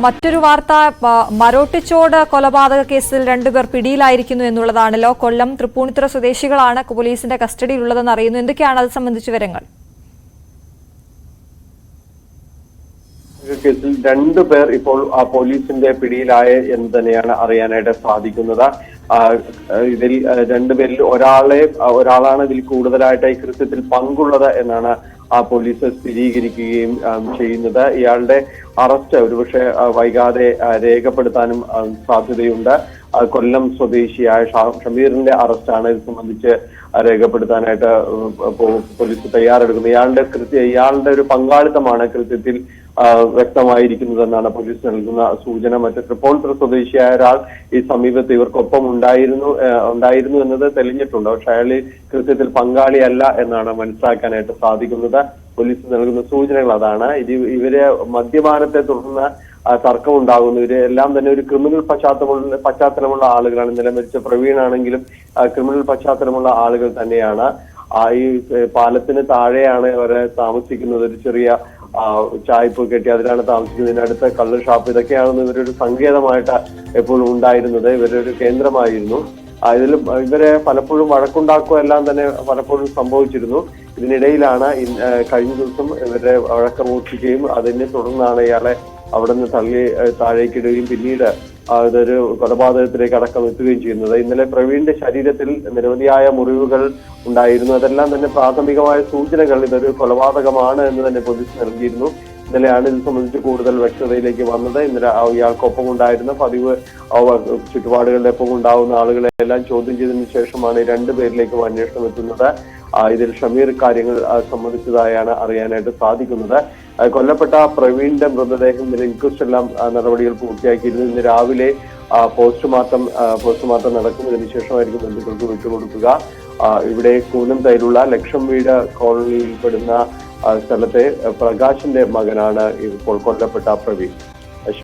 മറ്റൊരു വാർത്ത മരോട്ടിച്ചോട് കൊലപാതക കേസിൽ 2 പേർ പിടിയിലായിരിക്കുന്നു എന്നുള്ളതാണല്ലോ. കൊല്ലം തൃപ്പൂണിത്തുറ സ്വദേശികളാണ് പോലീസിന്റെ കസ്റ്റഡിയിലുള്ളതെന്ന് അറിയുന്നു. എന്തൊക്കെയാണ് അത് സംബന്ധിച്ച വിവരങ്ങൾ? കേസിൽ 2 പേർ ഇപ്പോൾ പോലീസിന്റെ പിടിയിലായ എന്ന് തന്നെയാണ് അറിയാനായിട്ട് സാധിക്കുന്നത്. ഇതിൽ 2 പേരിൽ ഒരാളാണ് ഇതിൽ കൂടുതലായിട്ട് ഈ കൃത്യത്തിൽ പങ്കുള്ളത് എന്നാണ് പോലീസ് സ്ഥിരീകരിക്കുകയും ചെയ്യുന്നത്. ഇയാളുടെ അറസ്റ്റ് ഒരുപക്ഷെ വൈകാതെ രേഖപ്പെടുത്താനും സാധ്യതയുണ്ട്. കൊല്ലം സ്വദേശിയായ ഷമീറിന്റെ അറസ്റ്റാണ് ഇത് സംബന്ധിച്ച് രേഖപ്പെടുത്താനായിട്ട് പോലീസ് തയ്യാറെടുക്കുന്നത്. ഇയാളുടെ ഒരു പങ്കാളിത്തമാണ് കൃത്യത്തിൽ വ്യക്തമായിരിക്കുന്നതെന്നാണ് പോലീസ് നൽകുന്ന സൂചന. മറ്റ് തൃപ്പൂണിത്തുറ സ്വദേശിയായ ഒരാൾ ഈ സമീപത്ത് ഇവർക്കൊപ്പം ഉണ്ടായിരുന്നു എന്നത് തെളിഞ്ഞിട്ടുണ്ട്. പക്ഷെ അയാൾ കൃത്യത്തിൽ പങ്കാളിയല്ല എന്നാണ് മനസ്സിലാക്കാനായിട്ട് സാധിക്കുന്നത്. പോലീസ് നൽകുന്ന സൂചനകൾ അതാണ്. ഇവരെ മദ്യപാനത്തെ തുടർന്ന് തർക്കമുണ്ടാകുന്നു. ഇവരെല്ലാം തന്നെ ഒരു ക്രിമിനൽ പശ്ചാത്തലമുള്ള ആളുകളാണ്. ഇന്നലെ മരിച്ച പ്രവീണാണെങ്കിലും ക്രിമിനൽ പശ്ചാത്തലമുള്ള ആളുകൾ തന്നെയാണ്. ഈ പാലത്തിന് താഴെയാണ് ഇവരെ താമസിക്കുന്നത്. ഒരു ചെറിയ ചായ്പ് കെട്ടി അതിലാണ് താമസിക്കുന്നത്. ഇതിനടുത്ത കള്ള് ഷാപ്പ് ഇതൊക്കെയാണ് ഇവരൊരു സങ്കേതമായിട്ട് എപ്പോഴും ഉണ്ടായിരുന്നത്. ഇവരൊരു കേന്ദ്രമായിരുന്നു. ഇവരെ പലപ്പോഴും വഴക്കുണ്ടാക്കുക എല്ലാം തന്നെ പലപ്പോഴും സംഭവിച്ചിരുന്നു. ഇതിനിടയിലാണ് കഴിഞ്ഞ ദിവസം ഇവരെ വഴക്ക് മൂർച്ഛിക്കുകയും അതിനെ തുടർന്നാണ് ഇയാളെ അവിടെ നിന്ന് തള്ളി താഴേക്കിടുകയും പിന്നീട് ഇതൊരു കൊലപാതകത്തിലേക്ക് അടക്കം എത്തുകയും ചെയ്യുന്നത്. ഇന്നലെ പ്രവീണിന്റെ ശരീരത്തിൽ നിരവധിയായ മുറിവുകൾ ഉണ്ടായിരുന്നു. അതെല്ലാം തന്നെ പ്രാഥമികമായ സൂചനകൾ ഇതൊരു കൊലപാതകമാണ് എന്ന് തന്നെ പോലീസ് നൽകിയിരുന്നു. ഇന്നലെയാണ് ഇത് സംബന്ധിച്ച് കൂടുതൽ വ്യക്തതയിലേക്ക് വന്നത്. ഇന്നലെ ഇയാൾക്കൊപ്പം ഉണ്ടായിരുന്ന പതിവ് ചുറ്റുപാടുകളുടെ ഒപ്പം ഉണ്ടാവുന്ന ആളുകളെ എല്ലാം ചോദ്യം ചെയ്തതിനു ശേഷമാണ് 2 പേരിലേക്കും അന്വേഷണം എത്തുന്നത്. ഇതിൽ ഷമീർ കാര്യങ്ങൾ സംബന്ധിച്ചതായാണ് അറിയാനായിട്ട് സാധിക്കുന്നത്. കൊല്ലപ്പെട്ട പ്രവീണിന്റെ മൃതദേഹം ഇൻക്വസ്റ്റ് എല്ലാം നടപടികൾ പൂർത്തിയാക്കിയിരുന്നു. ഇന്ന് രാവിലെ പോസ്റ്റ്മോർട്ടം നടക്കും. ഇതിനുശേഷമായിരിക്കും ബന്ധുക്കൾക്ക് വിട്ടുകൊടുക്കുക. ഇവിടെ കൂനംതൈലുള്ള ലക്ഷം വീട് കോളനിയിൽപ്പെടുന്ന സ്ഥലത്തെ പ്രകാശിന്റെ മകനാണ് ഇപ്പോൾ കൊല്ലപ്പെട്ട പ്രവീൺ.